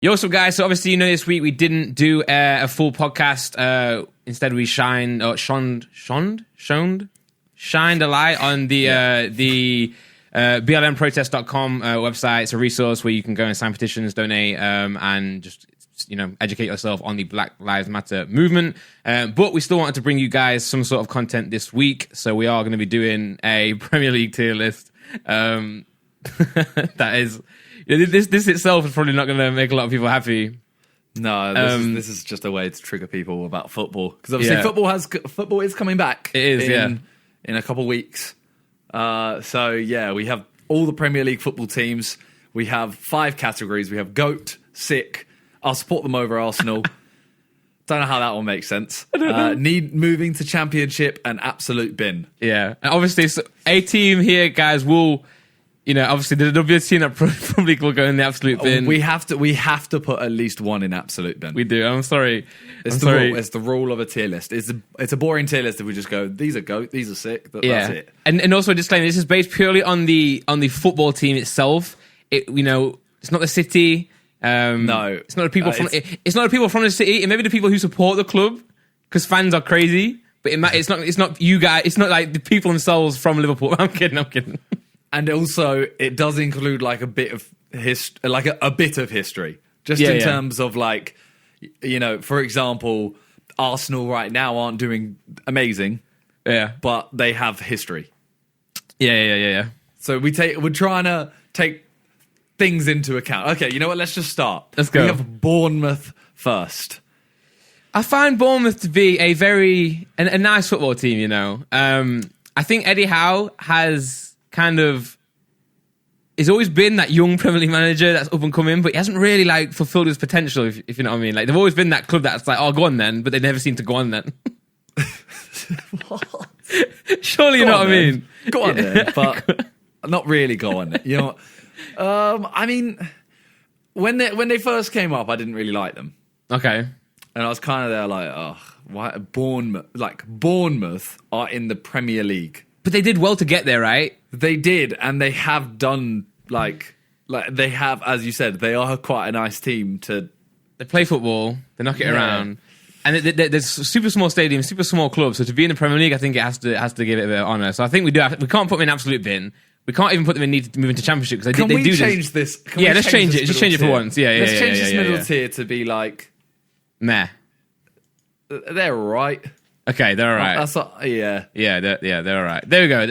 Yo, what's up, guys? So obviously, this week we didn't do a full podcast. Instead, we shined a light on the blmprotest.com website. It's a resource where you can go and sign petitions, donate, and just educate yourself on the Black Lives Matter movement. But we still wanted to bring you guys some sort of content this week, so we are going to be doing a Premier League tier list. That is. This itself is probably not going to make a lot of people happy. No, this is just a way to trigger people about football, because obviously football is coming back. It is, in a couple of weeks. So we have all the Premier League football teams. We have 5 categories. We have GOAT, sick. I'll support them over Arsenal. Don't know how that one makes sense. Need moving to Championship and absolute bin. Yeah, and obviously a team here, guys, will. Obviously there'll be a team that probably will go in the absolute bin. We have to put at least one in absolute bin. We do. I'm sorry. It's the rule of a tier list. It's a boring tier list if we just go, these are GOAT, these are sick. That's it. And also a disclaimer, this is based purely on the football team itself. It's not the city. No, it's not the people it's not the people from the city. It may be the people who support the club, because fans are crazy. But it's not you guys. It's not like the people themselves from Liverpool. I'm kidding. And also, it does include like a bit of history, just in terms of for example, Arsenal right now aren't doing amazing, but they have history. Yeah. So we're trying to take things into account. Okay, you know what? Let's just start. Let's go. We have Bournemouth first. I find Bournemouth to be a nice football team. I think Eddie Howe has. He's always been that young Premier League manager that's up and coming, but he hasn't really fulfilled his potential, if you know what I mean. They've always been that club that's oh, go on then, but they never seem to go on then. What? Surely you know what I mean. Go on then, but not really go on. I mean, when they first came up, I didn't really like them. Okay. And I was kind of there why Bournemouth are in the Premier League. But they did well to get there, right? They did, and they have done they have, as you said, they are quite a nice team to. They play football, they knock it around, and there's super small stadiums, super small clubs. So to be in the Premier League, I think it has to give it a bit of honour. So I think we can't put them in absolute bin. We can't even put them in need to move into Championship, because they do change this. Let's change it. Just change it for once. Let's change this middle tier to be meh. They're all right. Okay, they're all right. They're all right. There we go.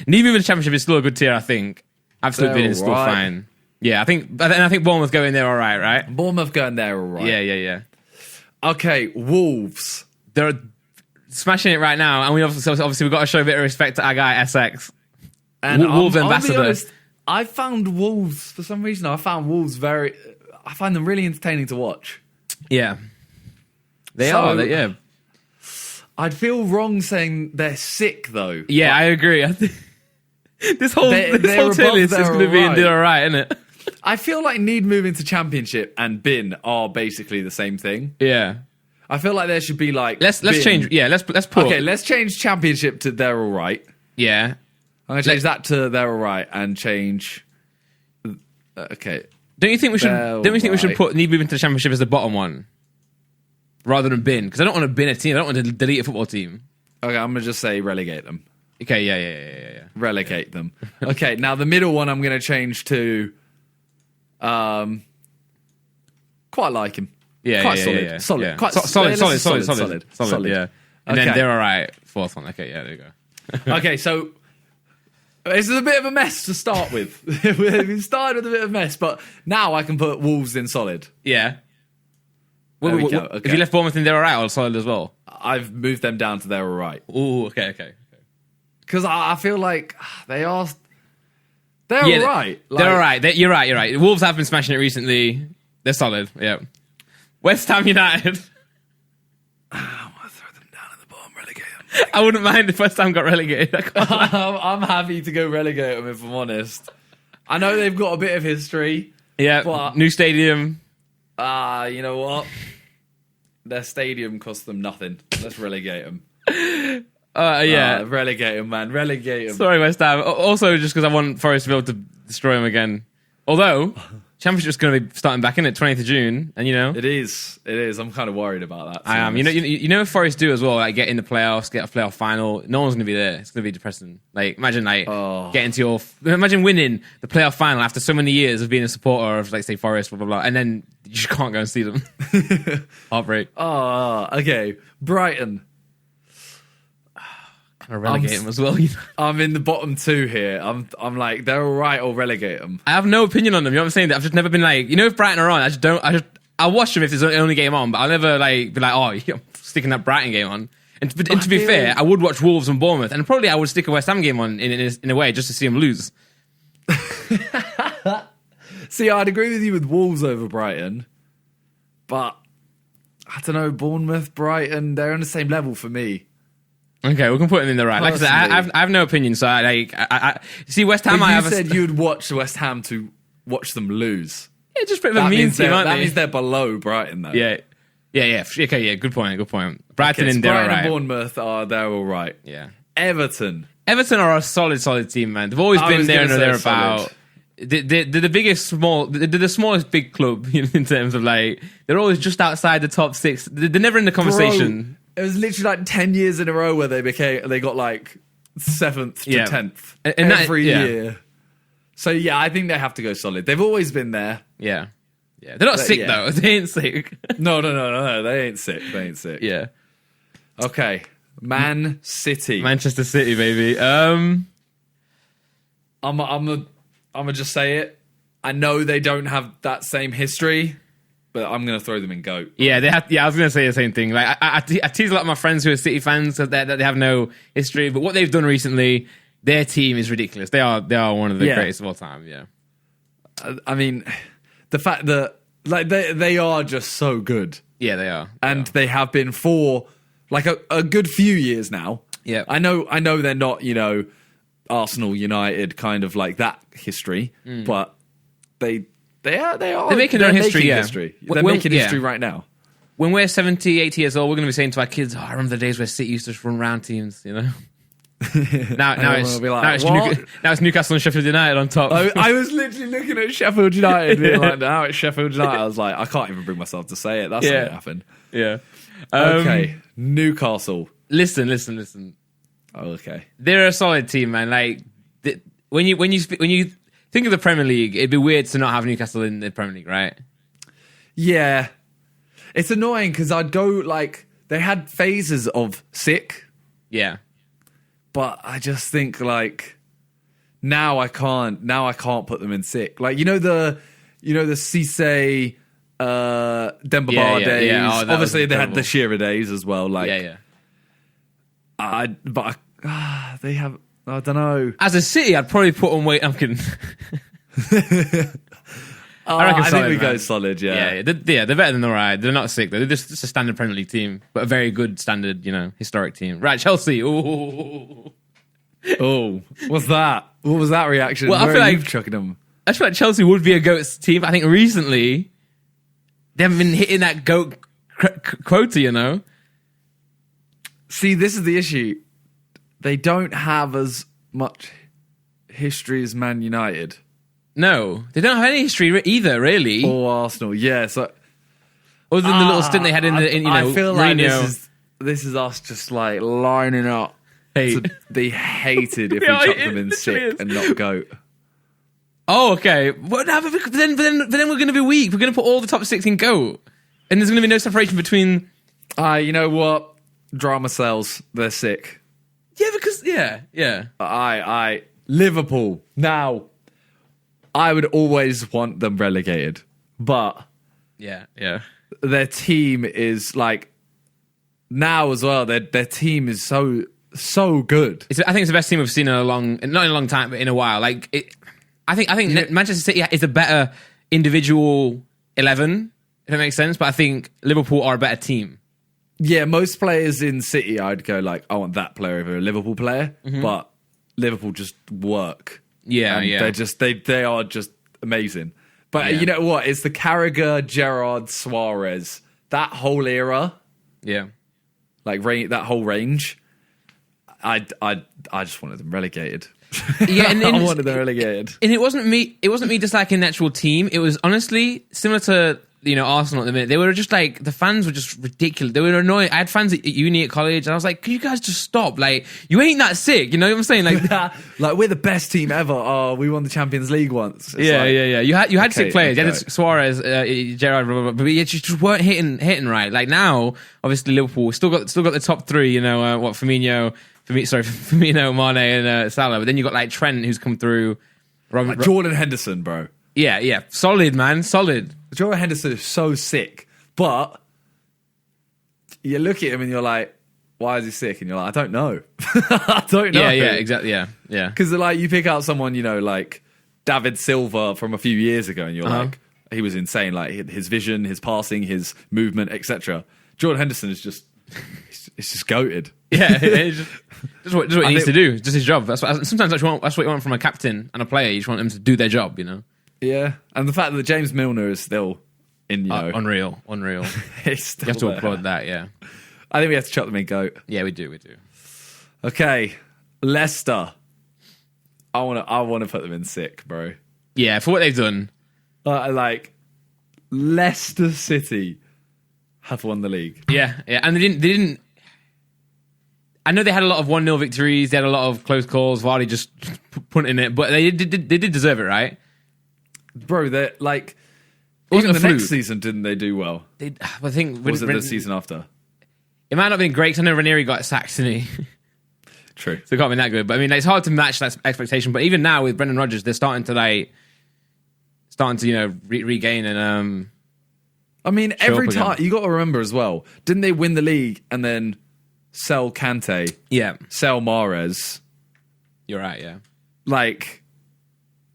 Need moving to Championship is still a good tier, I think. Absolute bin is still fine. Yeah, I think Bournemouth going there all right? Bournemouth going there all right. Yeah. Okay, Wolves. They're smashing it right now, and obviously we've got to show a bit of respect to our guy SX. And Wolves ambassador. I'll be honest, I found Wolves, for some reason, I find them really entertaining to watch. Yeah. They are, yeah. I'd feel wrong saying they're sick, though. Yeah, I agree. I think this whole tier list is going to be indeed all right, isn't it? I feel like need moving to Championship and bin are basically the same thing. Yeah. I feel like there should be let's change. Yeah, let's put. Okay, let's change Championship to they're all right. Yeah. I'm going to change that to they're all right and change. Okay. Don't you think we should put need moving to the Championship as the bottom one? Rather than bin, because I don't want to bin a team. I don't want to delete a football team. Okay, I'm going to just say relegate them. Okay, yeah. Relegate them. Okay, now the middle one I'm going to change to... quite like him. Yeah, quite solid. Yeah. Solid. Yeah. Solid, yeah. And then they're all right. Fourth one. Okay, yeah, there you go. Okay, so... This is a bit of a mess to start with. We started with a bit of a mess, but now I can put Wolves in solid. Yeah. Okay. If you left Bournemouth in, they're all right or solid as well? I've moved them down to they're all right. Ooh, okay. Because I feel like they're all right. They're all right. You're right. Wolves have been smashing it recently. They're solid, yeah. West Ham United. I want to throw them down at the bottom, relegate them. I wouldn't mind if West Ham got relegated. I'm happy to go relegate them, if I'm honest. I know they've got a bit of history. Yeah, but new stadium. You know what? Their stadium cost them nothing. Let's relegate them. Relegate them, man. Relegate them. Sorry, West Ham. Also, just because I want Forest to be able to destroy them again. Although, Championship's going to be starting back in it, 20th of June, and It is. I'm kind of worried about that. I am. If Forest do as well, like get in the playoffs, get a playoff final, no one's going to be there. It's going to be depressing. Like imagine imagine winning the playoff final after so many years of being a supporter of, like, say, Forest, blah blah blah, and then you just can't go and see them. Heartbreak. Okay. Brighton. Kind of relegate them as well. I'm in the bottom 2 here. I'm like, they're all right, or relegate them. I have no opinion on them. You know what I'm saying? I've just never been like, if Brighton are on, I'll watch them if there's the only game on, but I'll never be like, oh, I'm sticking that Brighton game on. And to be fair, I would watch Wolves and Bournemouth, and probably I would stick a West Ham game on in a way just to see them lose. See, I'd agree with you with Wolves over Brighton, but I don't know, Bournemouth, Brighton, they're on the same level for me. Okay, we can put them in the right. Like I said, I have no opinion, so I see West Ham. But you said you'd watch West Ham to watch them lose. Yeah, just a bit of a mean team, aren't they? That means they're below Brighton, though. Yeah. Okay, yeah, good point. Brighton and they're all right. And Bournemouth they're all right. Yeah. Everton are a solid team, man. They've always been there and thereabout. They're the smallest big club in terms of, like, they're always just outside the top 6. They're never in the conversation. Bro, it was literally like 10 years in a row where they got like 7th to 10th every year. So yeah, I think they have to go solid. They've always been there. Yeah. They're not sick though. They ain't sick. No. They ain't sick. Yeah. Okay. Man City. Manchester City, baby. I'm gonna just say it. I know they don't have that same history, but I'm going to throw them in GOAT. Yeah, they have. Yeah, I was going to say the same thing. Like, I tease a lot of my friends who are City fans that they have no history, but what they've done recently, their team is ridiculous. They are one of the greatest of all time. Yeah, I mean, the fact that, like, they are just so good. Yeah, they are, they have been for like a good few years now. Yeah, I know they're not, Arsenal, United, kind of like that history, but they are. They're making their own history, They're making history right now. When we're 70, 80 years old, we're going to be saying to our kids, I remember the days where City used to just run round teams, now it's Newcastle and Sheffield United on top. I was literally looking at Sheffield United being like, now it's Sheffield United. I was like, I can't even bring myself to say it. That's not going to happen. Yeah. Okay. Newcastle. Listen. Oh, okay. They're a solid team, man. Like, when you think of the Premier League, it'd be weird to not have Newcastle in the Premier League, right? Yeah. It's annoying because I'd go, like, they had phases of sick. Yeah. But I just think, like, now I can't put them in sick. Like, the Cisse, Demba Ba days. Yeah. Oh, obviously they had the Shearer days as well. Like, yeah. They have, I don't know. As a City, I'd probably put on weight. I'm kidding. I think we go solid, yeah. They're better than alright. They're not sick though. They're just a standard Premier League team, but a very good standard, historic team. Right, Chelsea. Ooh. Oh, what's that? What was that reaction? Well, I feel like chucking them. I feel like Chelsea would be a GOAT team. I think recently they haven't been hitting that GOAT quota. See, this is the issue. They don't have as much history as Man United. No, they don't have any history either, really. Or Arsenal, yeah. So, other than the little stint they had I feel like this is us just like lining up to be hated if we chuck them in sick and not GOAT. Oh, okay. But then we're going to be weak. We're going to put all the top 6 in GOAT, and there's going to be no separation between. You know what? Drama sells. They're sick. Yeah, because yeah. Liverpool now. I would always want them relegated, but yeah, their team is like now as well. Their team is so good. I think it's the best team we've seen not in a long time, but in a while. Like I think Manchester City is a better individual 11, if that makes sense. But I think Liverpool are a better team. Yeah, most players in City, I'd go like, I want that player over a Liverpool player, but Liverpool just work. Yeah. They are just amazing. But you know what? It's the Carragher, Gerrard, Suarez, that whole era. Yeah, like that whole range. I just wanted them relegated. Yeah, and I wanted them relegated. And it wasn't me disliking the actual team. It was honestly similar to Arsenal at the minute. They were just like, the fans were just ridiculous. They were annoying. I had fans at uni, at college, and I was like, "Can you guys just stop? Like, you ain't that sick." You know what I'm saying? Like, like, we're the best team ever. Oh, we won the Champions League once. It's yeah. You had okay, sick players. You okay. had Suarez, Gerrard, blah, blah, blah, but you just weren't hitting right. Like now, obviously Liverpool still got the top three. Firmino, Mane, and Salah. But then you got like Trent, who's come through. Jordan Henderson, bro. Yeah, solid, man, solid. Jordan Henderson is so sick, but you look at him and you're like, why is he sick? And you're like, I don't know. I don't know. Yeah, exactly. Yeah. Because like you pick out someone, like David Silva from a few years ago, and you're like, he was insane. Like his vision, his passing, his movement, etc. Jordan Henderson is just, it's just goated. Yeah, just what he needs to do. It's just his job. Sometimes that's what you want from a captain and a player. You just want them to do their job, Yeah, and the fact that James Milner is still in, unreal. He's still You have to there. applaud that. Yeah, I think we have to chuck them in goat. yeah, we do. Okay, Leicester. I want to put them in sick, bro. Yeah, for what they've done. Like Leicester City have won the league. Yeah, and they didn't. I know they had a lot of 1-0 victories. They had a lot of close calls. Vardy just put in it, but they did deserve it, right? Bro, they're like, It wasn't even a the fluke. next season, didn't they do well? I think Was it the season after? It might not have been great because I know Ranieri got sacked, didn't he? True. So it can't be that good. But I mean, it's hard to match that expectation. But even now with Brendan Rodgers, they're starting to regain and I mean, Show every up again. time, you got to remember as well, didn't they win the league and then sell Kante, yeah, sell Mahrez? you're right. Yeah, Like,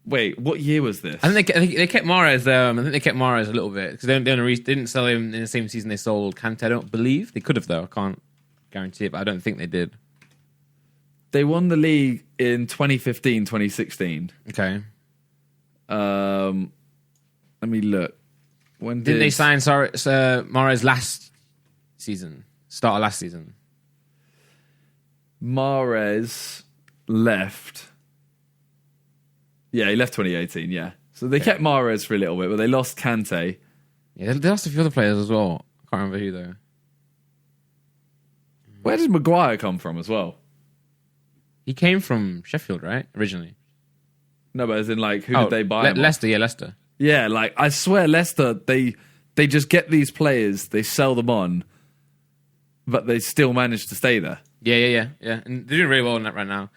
wait, what year was this? I think they kept Mahrez. I think they kept Mahrez a little bit because they didn't sell him in the same season they sold Kante. I don't believe they could have though. I can't guarantee it, but I don't think they did. They won the league in 2015, 2016. Okay, Let me look. When didn't they sign Mahrez last season? Start of last season. Mahrez left? Yeah, he left 2018, yeah. So they kept Mahrez for a little bit, but they lost Kante. Yeah, they lost a few other players as well. I can't remember who though. Where did Maguire come from as well? He came from Sheffield, right? Originally. No, but as in, like, who did they buy him off? Leicester, yeah, Leicester. Yeah, like, I swear Leicester, they just get these players, they sell them on, but they still manage to stay there. Yeah. And they're doing really well on that right now.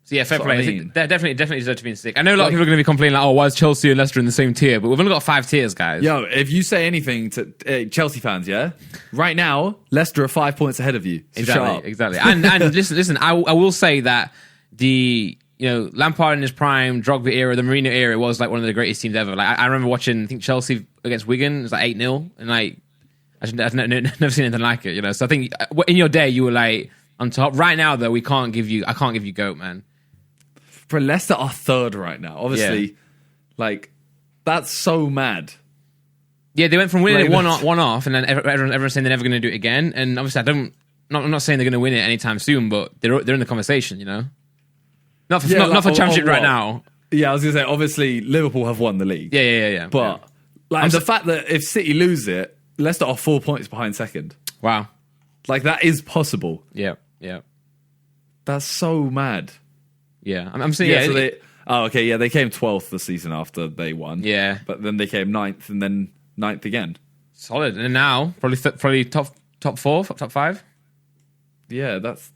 So yeah, fair That's what play. I I think mean. they definitely deserve to be in sick. I know a lot of people are going to be complaining like, "Oh, why is Chelsea and Leicester in the same tier?" But we've only got 5 tiers, guys. Yo, if you say anything to Chelsea fans, yeah? Right now, Leicester are 5 points ahead of you. So shut up. Exactly. And listen. I will say that the Lampard in his prime, Drogba era, the Mourinho era was like one of the greatest teams ever. Like I remember watching, I think Chelsea against Wigan, it was like 8-0, and like I've never seen anything like it. So I think in your day you were like on top. Right now though, I can't give you GOAT, man. Bro, Leicester are third right now. Obviously, like, that's so mad. Yeah, they went from winning Like, it one off, and then everyone's saying they're never going to do it again. And obviously, I'm not saying they're going to win it anytime soon, but they're in the conversation, Not for championship right now. Yeah, I was going to say, obviously, Liverpool have won the league. Yeah. But, like, the fact that if City lose it, Leicester are 4 points behind second. Wow. Like, that is possible. Yeah. That's so mad. Yeah, I'm saying they came 12th the season after they won. Yeah. But then they came 9th and then 9th again. Solid. And now probably top 4, top 5. Yeah, that's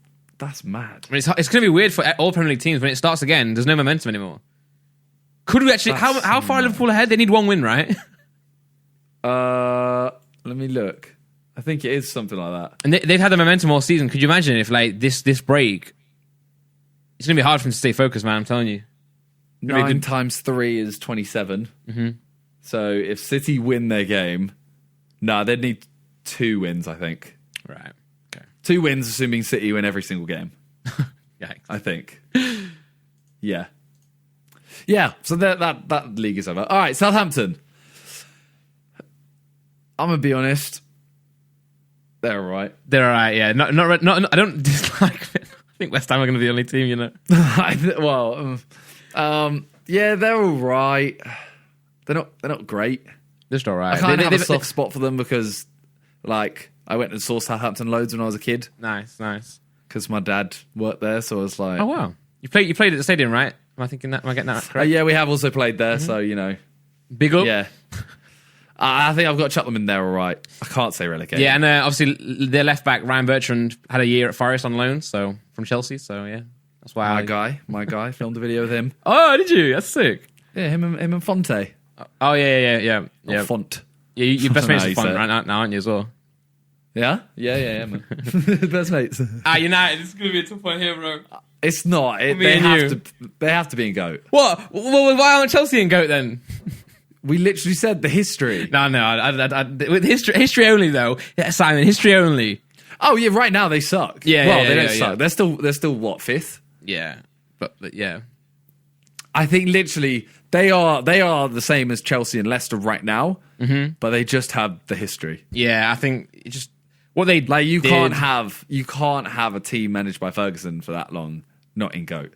mad. I mean, it's going to be weird for all Premier League teams when it starts again. There's no momentum anymore. Could we actually? How far are Liverpool ahead? They need one win, right? Let me look. I think it is something like that. And they've had the momentum all season. Could you imagine if like this break? It's going to be hard for them to stay focused, man. I'm telling you. 9 times 3 is 27. Mm-hmm. So if City win their game, they'd need 2 wins, I think. Right. Okay. 2 wins, assuming City win every single game. Yikes. I think. Yeah. Yeah, so that league is over. All right, Southampton. I'm going to be honest. They're all right. They're all right, yeah. Not I don't dislike it. think West Ham are going to be the only team, you know. Yeah, they're all right. They're not great. Just all right. I kind of have a soft spot for them because, like, I went and saw Southampton loads when I was a kid. Nice. Because my dad worked there, so I was like, oh wow, you played at the stadium, right? Am I thinking that? Am I getting that correct? Yeah, we have also played there, so you know, big up. Yeah. I think I've got to chuck them in there all right. I can't say relegation. Yeah, and obviously their left back Ryan Bertrand had a year at Forest on loan, so from Chelsea. So yeah, that's why my guy filmed a video with him. Oh, did you? That's sick. Yeah, him and Fonte. Oh yeah. Font. Yeah, you're best mates with Font right now, aren't you as well? Yeah, man. Best mates. United. This is gonna be a tough one here, bro. It's not. They have to be in GOAT. What? Well, why aren't Chelsea in GOAT then? We literally said the history. No. With history only though. Yeah, Simon, history only. Oh yeah, right now they suck. Yeah, well, they don't Yeah. suck. They're still what, 5th? Yeah, but yeah. I think literally they are the same as Chelsea and Leicester right now, but they just have the history. Yeah, I think it just what they like. You can't have a team managed by Ferguson for that long not in GOAT.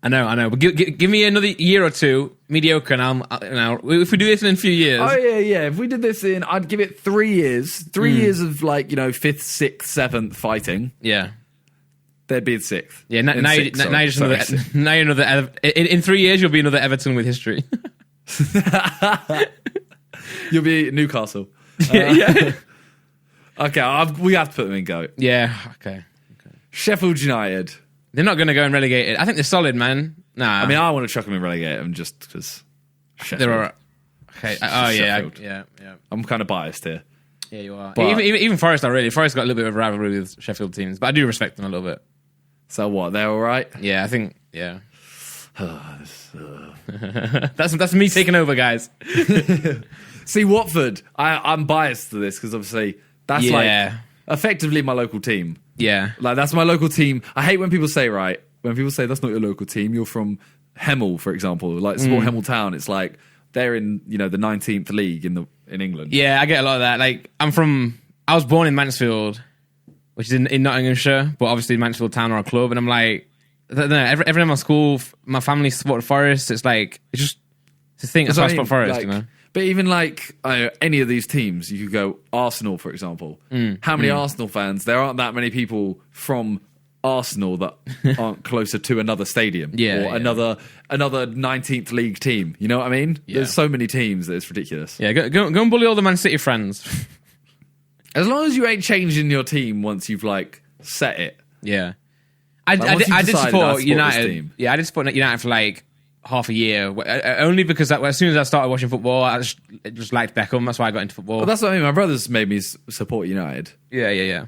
I know. But give me another year or two, mediocre, and if we do this in a few years. Oh yeah. If we did this I'd give it 3 years. 3 years of 5th, 6th, 7th fighting. Yeah. They'd be in 6th. Yeah. Now you're another. In 3 years, you'll be another Everton with history. You'll be Newcastle. Yeah. Okay, we have to put them in GOAT. Yeah. Okay. Sheffield United. They're not going to go and relegate it. I think they're solid, man. Nah. I mean, I want to chuck them and relegate them just because they're all right. Okay. Oh, yeah. Yeah. I'm kind of biased here. Yeah, you are. But, even Forest are really. Forest got a little bit of a rivalry with Sheffield teams, but I do respect them a little bit. So what? They're all right? Yeah, I think, yeah. That's me taking over, guys. See, Watford, I'm biased to this because obviously that's like effectively my local team. Yeah. Like, that's my local team. I hate when people say that's not your local team, you're from Hemel, for example, like Sport Hemel Town. It's like they're in, the 19th league in England. Yeah, I get a lot of that. Like, I was born in Mansfield, which is in Nottinghamshire, but obviously Mansfield Town are a club, and I'm like, I don't know, everyone in my school, my family supported Forest. It's like, it's a thing. That's why I support Forest, like, But even like any of these teams, you could go Arsenal, for example. How many Arsenal fans? There aren't that many people from Arsenal that aren't closer to another stadium or another 19th league team. You know what I mean? Yeah. There's so many teams that it's ridiculous. Yeah, go and bully all the Man City friends. As long as you ain't changing your team once you've like set it. Yeah, I did support United. Yeah, I did support United for like half a year, only because as soon as I started watching football, I just liked Beckham. That's why I got into football. Well, that's what I mean. My brothers made me support United. Yeah.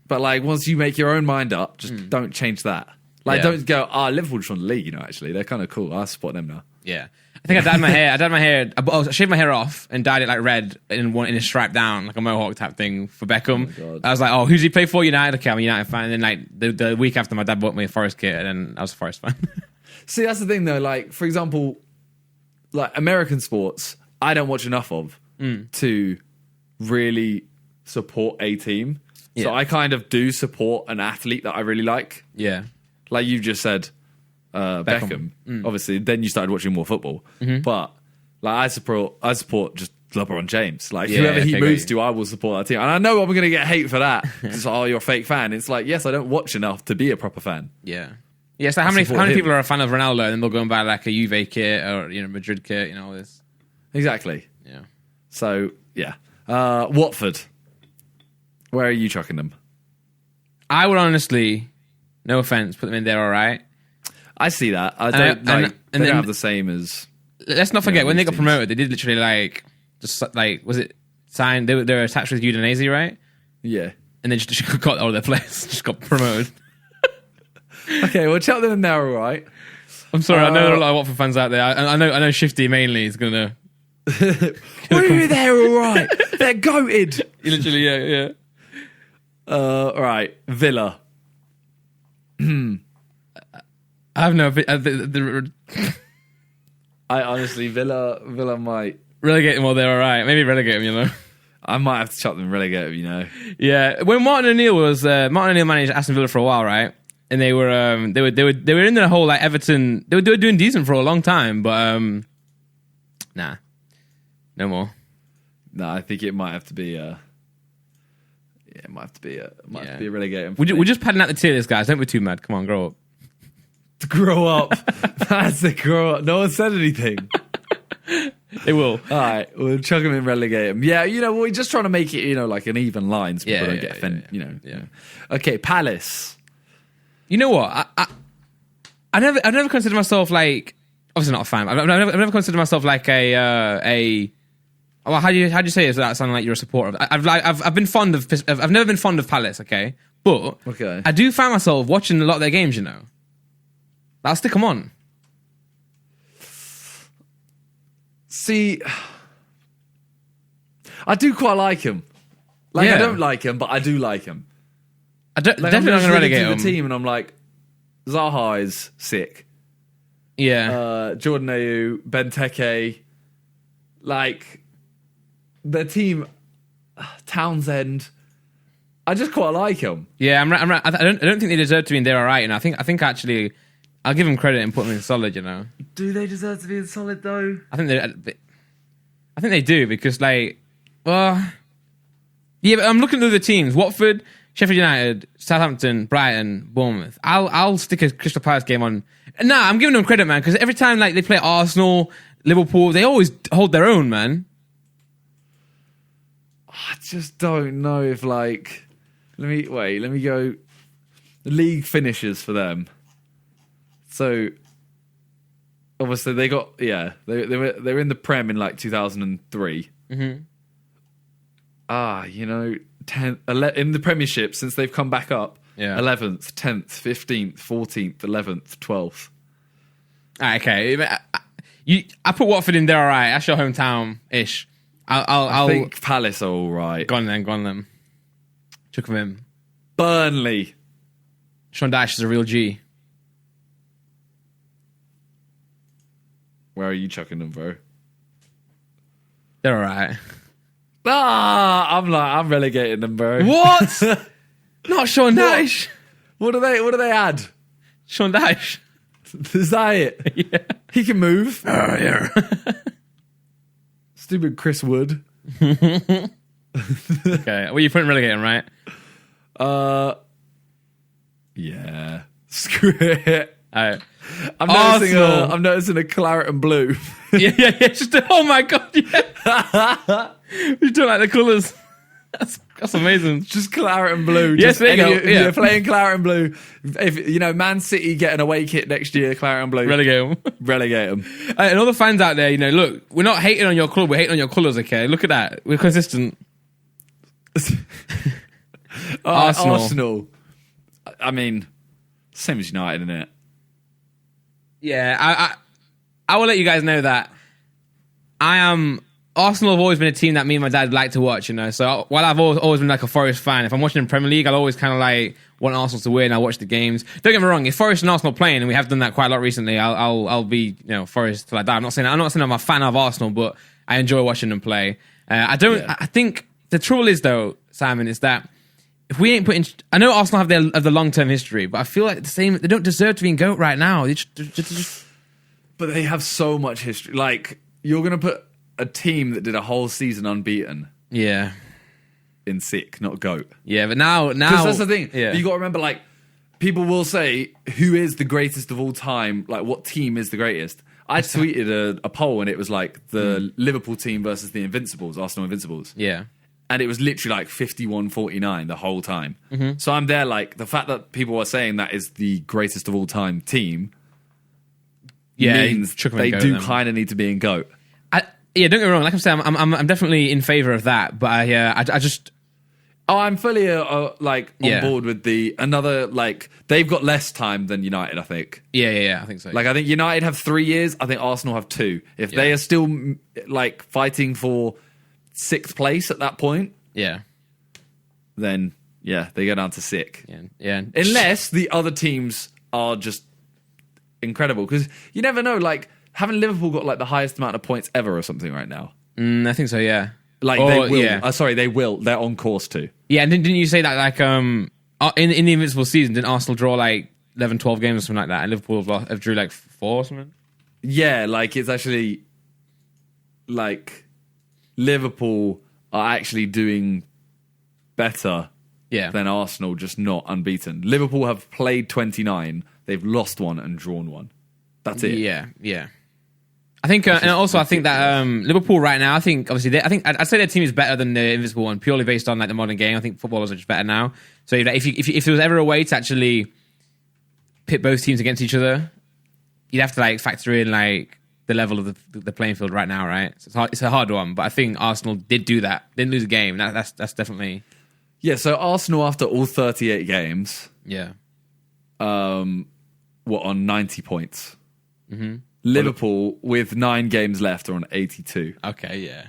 But like, once you make your own mind up, just don't change that. Like, don't go, Liverpool's from the league, actually. They're kind of cool. I support them now. Yeah. I think I dyed my hair. I shaved my hair off and dyed it like red in a stripe down, like a mohawk type thing for Beckham. Oh, I was like, who's he play for? United? Okay, I'm a United fan. And then like the week after, my dad bought me a Forest kit, and then I was a Forest fan. See, that's the thing though. Like, for example, like American sports, I don't watch enough of to really support a team. Yeah. So I kind of do support an athlete that I really like. Yeah. Like you just said, Beckham. Obviously, then you started watching more football. But like I support just LeBron James. Like whoever he moves to, I will support that team. And I know I'm going to get hate for that. Because you're a fake fan. It's like, yes, I don't watch enough to be a proper fan. Yeah. Yeah, so how many people are a fan of Ronaldo and then they'll go and buy like a Juve kit or Madrid kit, all this. Exactly. Yeah. So yeah, Watford. Where are you chucking them? I would honestly, no offense, put them in there. All right. I see that. I don't they don't have the same as. Let's not forget when they got promoted, they did literally was it signed? They were attached with Udinese, right? Yeah. And then just got all their players just got promoted. Okay, well, chuck them in there, all right. I'm sorry, I know there are a lot of Watford fans out there. I know Shifty mainly is gonna. What do you mean they're all right? They're goated. Literally, yeah. All right, Villa. I have no. I honestly, Villa might relegate them while they're all right. Maybe relegate them, I might have to chuck them, relegate them, Yeah, when Martin O'Neill managed Aston Villa for a while, right? and they were in the whole like Everton. They were doing decent for a long time, but nah, no more. No, I think it might have to be. It might have to be a relegating. We're just padding out the tier list, guys. Don't be too mad. Come on, grow up. To grow up. That's the grow up. No one said anything. They will. All right, we'll chuck them and relegate them. Yeah, we're just trying to make it, like an even line so people don't get offended. Yeah. Okay, Palace. You know what? I've never considered myself like, obviously not a fan. I've never considered myself like a. Well, how do you say it without sounding like you're a supporter? I've never been fond of Palace. Okay, but I do find myself watching a lot of their games. I'll stick them on. See, I do quite like him. I don't like him, but I do like him. Definitely not going to relegate him. The team, and I'm like, Zaha is sick. Yeah. Jordan Ayew, Benteke, their team, Townsend. I just quite like him. Yeah, I'm right. I don't think they deserve to be in there. All right, and I think actually, I'll give them credit and put them in solid. Do they deserve to be in solid though? I think they do because yeah, but I'm looking through the teams: Watford, Sheffield United, Southampton, Brighton, Bournemouth. I'll stick a Crystal Palace game on. Nah, I'm giving them credit, man, because every time they play Arsenal, Liverpool, they always hold their own, man. I just don't know if let me go. The league finishes for them. So obviously they got they were in the Prem in 2003. Mm-hmm. 10th in the Premiership since they've come back up. Yeah. 11th, 10th, 15th, 14th, 11th, 12th. Okay, I put Watford in there. All right, that's your hometown ish. I think Palace are all right. Go on then. Chuck them in. Burnley. Sean Dyche is a real G. Where are you chucking them, bro? They're all right. I'm relegating them, bro. What? Not Sean Dyche. What do they add? Sean Dyche. Is that it? Yeah. He can move. Oh, yeah. Stupid Chris Wood. Okay. Well, you're putting relegating, right? Yeah. Screw it. I'm noticing a claret and blue. yeah. Oh my god, yeah. You don't like the colours. That's amazing. Just claret and blue. Yes, there you go. Yeah. You're playing claret and blue. If Man City get an away kit next year, claret and blue. Relegate them. And all the fans out there, look, we're not hating on your club. We're hating on your colours. Okay, look at that. We're consistent. Arsenal. I mean, same as United, isn't it? Yeah, I will let you guys know that I am. Arsenal have always been a team that me and my dad like to watch, So while I've always been like a Forest fan, if I'm watching the Premier League, I'll always kind of want Arsenal to win. I'll watch the games. Don't get me wrong, if Forest and Arsenal are playing, and we have done that quite a lot recently, I'll be Forest till I die. I'm not saying I'm a fan of Arsenal, but I enjoy watching them play. I think the trouble is though, Simon, is that if we ain't putting, I know Arsenal have the long term history, but I feel like they don't deserve to be in GOAT right now. But they have so much history. You're gonna put a team that did a whole season unbeaten. Yeah. In sick, not GOAT. Yeah, but now because that's the thing. Yeah. You got to remember, people will say who is the greatest of all time. What team is the greatest? I tweeted a poll and it was the Liverpool team versus the Invincibles, Arsenal Invincibles. Yeah. And it was literally 51-49 the whole time. Mm-hmm. So I'm there the fact that people are saying that is the greatest of all time team means they do kind of need to be in GOAT. Yeah, don't get me wrong. Like I'm saying, I'm definitely in favour of that, but I just. Oh, I'm fully on board with they've got less time than United, I think. Yeah, I think so. I think United have 3 years. I think Arsenal have 2. If they are still fighting for 6th place at that point, then they go down to 6. Yeah. Unless the other teams are just incredible, because you never know. Haven't Liverpool got the highest amount of points ever or something right now? I think so, yeah. They will. Yeah. They will. They're on course to. Yeah, and didn't you say that in the Invincible season, didn't Arsenal draw 11, 12 games or something like that, and Liverpool have drew like 4 or something. Yeah, like it's actually like Liverpool are actually doing better than Arsenal, just not unbeaten. Liverpool have played 29, they've lost 1 and drawn 1. That's it. Yeah. I think, and also I think that Liverpool right now, I think obviously, I'd say their team is better than the Invincible one, purely based on like the modern game. I think footballers are just better now. So if there was ever a way to actually pit both teams against each other, you'd have to like factor in like the level of the playing field right now, right? So it's a hard one, but I think Arsenal did do that. Didn't lose a game. That's definitely. Yeah. So Arsenal, after all 38 games, were on 90 points. Mm-hmm. Liverpool, with 9 games left, are on 82. Okay, yeah.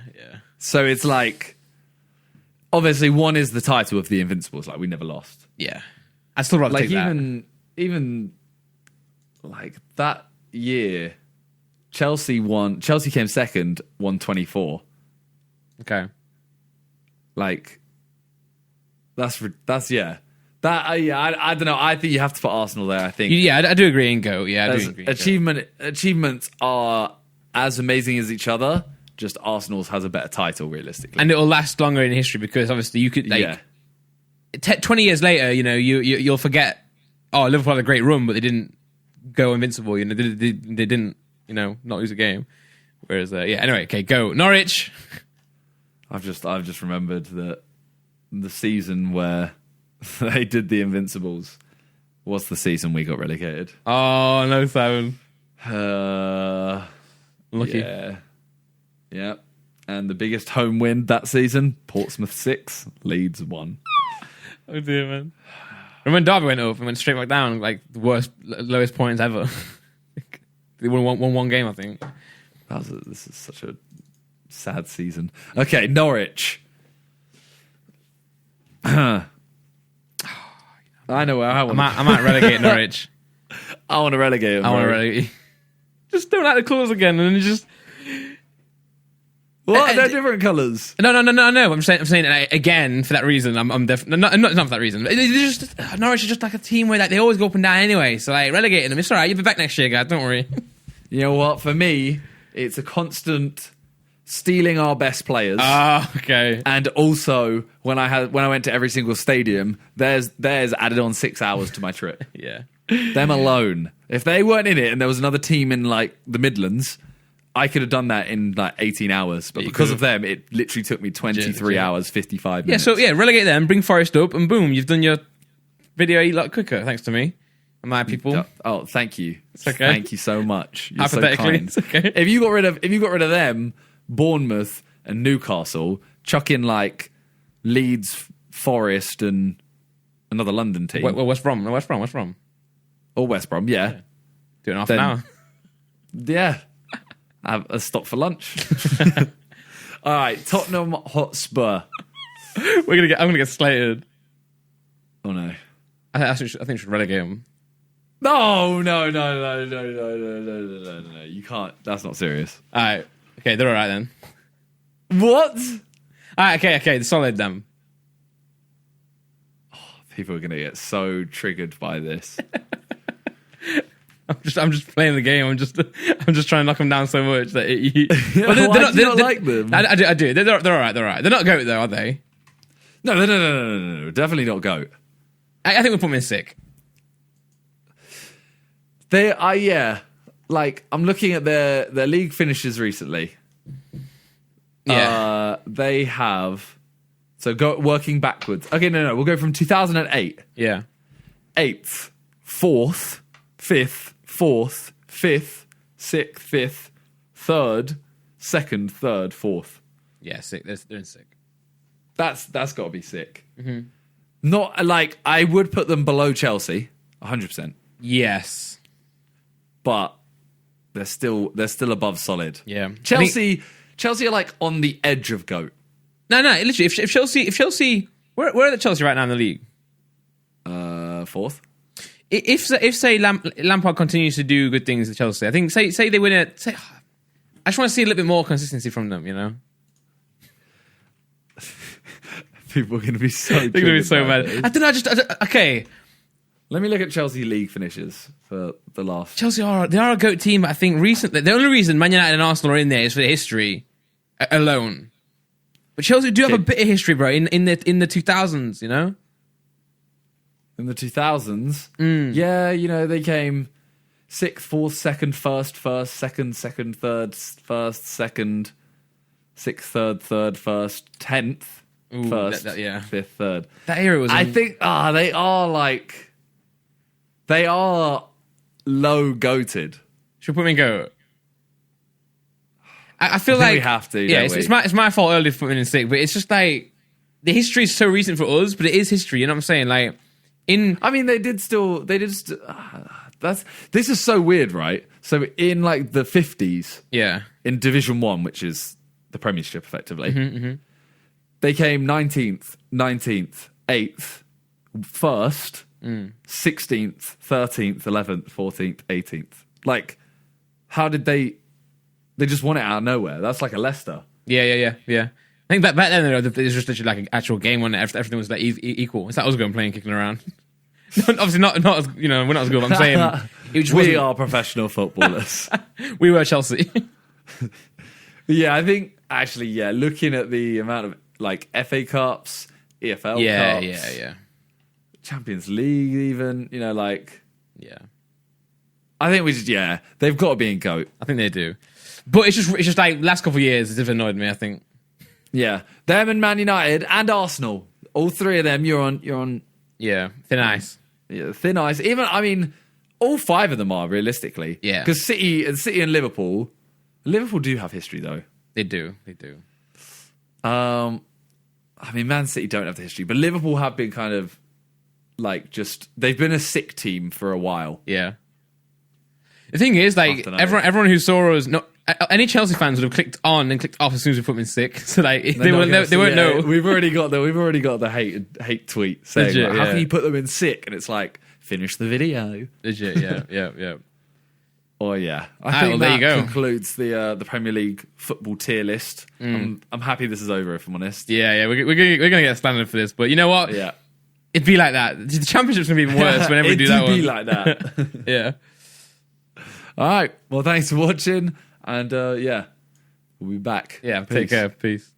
So it's like, obviously, one is the title of the Invincibles. Like, we never lost. Yeah. I'd still rather take that. Even like that year, Chelsea won. Chelsea came second, won 24. Okay. Like, that's yeah. I don't know. I think you have to put Arsenal there. I think. Yeah, I do agree in GOAT. Yeah, I do agree. Achievements are as amazing as each other. Just Arsenal's has a better title, realistically, and it will last longer in history because obviously you could 20 years later, you'll forget. Oh, Liverpool had a great run, but they didn't go invincible. They didn't not lose a game. Whereas anyway, okay, go Norwich. I've just remembered that the season where they did the Invincibles was the season we got relegated. Oh, no, Simon. Lucky. Yeah. And the biggest home win that season, Portsmouth 6, Leeds 1. Oh, dear, man. And when Derby went up and went straight back down, like the lowest points ever. They won one game, I think. This is such a sad season. Okay, Norwich. I know where I might relegate Norwich. I want to relegate them. I want to relegate. Just don't like the colours again, and then just. What? They're different colours. No. I'm saying again for that reason. I'm definitely not for that reason. It's just Norwich is just like a team where like they always go up and down anyway. So like relegating them, it's all right. You'll be back next year, guys. Don't worry. You know what? For me, it's a constant stealing our best players. Okay. And also, when I went to every single stadium, theirs added on 6 hours to my trip. Yeah. Them alone. If they weren't in it and there was another team in like the Midlands, I could have done that in like 18 hours. But because of them, it literally took me 23 hours, 55 minutes. Yeah, so relegate them, bring Forest up, and boom, you've done your video a lot quicker, thanks to me. And my people. Oh, thank you. It's okay. Thank you so much. You're so Hypothetically, kind. it's okay. If you got rid of them, Bournemouth and Newcastle, chuck in like Leeds, Forest, and another London team. West Brom. Or West Brom, yeah. 2.5 an hour. Yeah. Have a stop for lunch. All right, Tottenham Hotspur. I'm gonna get slated. Oh no. I think we should relegate them. No. You can't. That's not serious. All right. Okay, they're all right then. What? All right. Okay. Solid them. Oh, people are gonna get so triggered by this. I'm just playing the game. I'm just trying to knock them down so much that Why do you not like them? I do. They're all right. They're not GOAT though, are they? No. Definitely not GOAT. I think we'll put them in sick. They are, yeah. Like, I'm looking at their league finishes recently. Yeah. They have. So working backwards. Okay, no. We'll go from 2008. Yeah. 8th, 4th, 5th, 4th, 5th, 6th, 5th, 3rd, 2nd, 3rd, 4th. Yeah, sick. They're in sick. That's got to be sick. Mm-hmm. Not like I would put them below Chelsea, 100%. Yes, but they're still above solid. Yeah, Chelsea are like on the edge of GOAT. No. Literally, if Chelsea, where are the Chelsea right now in the league? 4th. If say Lampard continues to do good things at Chelsea, I think say they win it. I just want to see a little bit more consistency from them. You know, people are going to be so. They're going to be so mad. I don't know. Okay. Let me look at Chelsea league finishes for the last. Chelsea are a GOAT team, but I think recently the only reason Man United and Arsenal are in there is for the history alone. But Chelsea do have a bit of history, bro. In the 2000s, you know. In the 2000s, yeah, you know they came 6th, 4th, 2nd, 1st, 2nd, 2nd, 3rd, 1st, 2nd, 6th, 3rd, 3rd, 1st, 10th, 1st, 5th, 3rd. That era was. I think they are low goated. Should we put them in GOAT? I feel like we have to. Yeah, it's my fault earlier for putting in sick, but it's just like the history is so recent for us, but it is history. You know what I'm saying? Like they did. This is so weird, right? So in like the 50s, in Division 1, which is the Premiership, effectively, they came 19th, 8th, 1st, 16th, 13th, 11th, 14th, 18th. Like, how did they just won it out of nowhere? That's like a Leicester. Yeah. I think back then, it was just literally like an actual game when everything was like equal. It's like us going playing, kicking around. Obviously not as, you know, we're not as good, but I'm saying we are professional footballers. We were Chelsea. Yeah, I think actually, looking at the amount of like FA Cups, EFL Cups, yeah. Champions League, even, you know, like, yeah. I think they've got to be in GOAT. I think they do. But it's just like last couple of years, it's annoyed me, I think. Yeah. Them and Man United and Arsenal. All three of them, you're on yeah, thin ice. Yeah, thin ice. Even, I mean, all five of them are, realistically. Yeah. Because City and Liverpool do have history, though. They do. I mean, Man City don't have the history, but Liverpool have been kind of like they've been a sick team for a while. Yeah. The thing is, like, everyone who saw us, any Chelsea fans would have clicked on and clicked off as soon as we put them in sick. So like, they won't know. We've already got the hate tweet saying, Legit, how can you put them in sick? And it's like, finish the video. Legit, yeah. Oh yeah, I think there you go. Concludes the Premier League football tier list. I'm happy this is over, if I'm honest. Yeah. We're gonna get standard for this, but you know what? Yeah, it'd be like that. The Championship's gonna be even worse whenever we do that one. It'd be like that. Yeah. All right. Well, thanks for watching, and we'll be back. Yeah. Take care. Peace.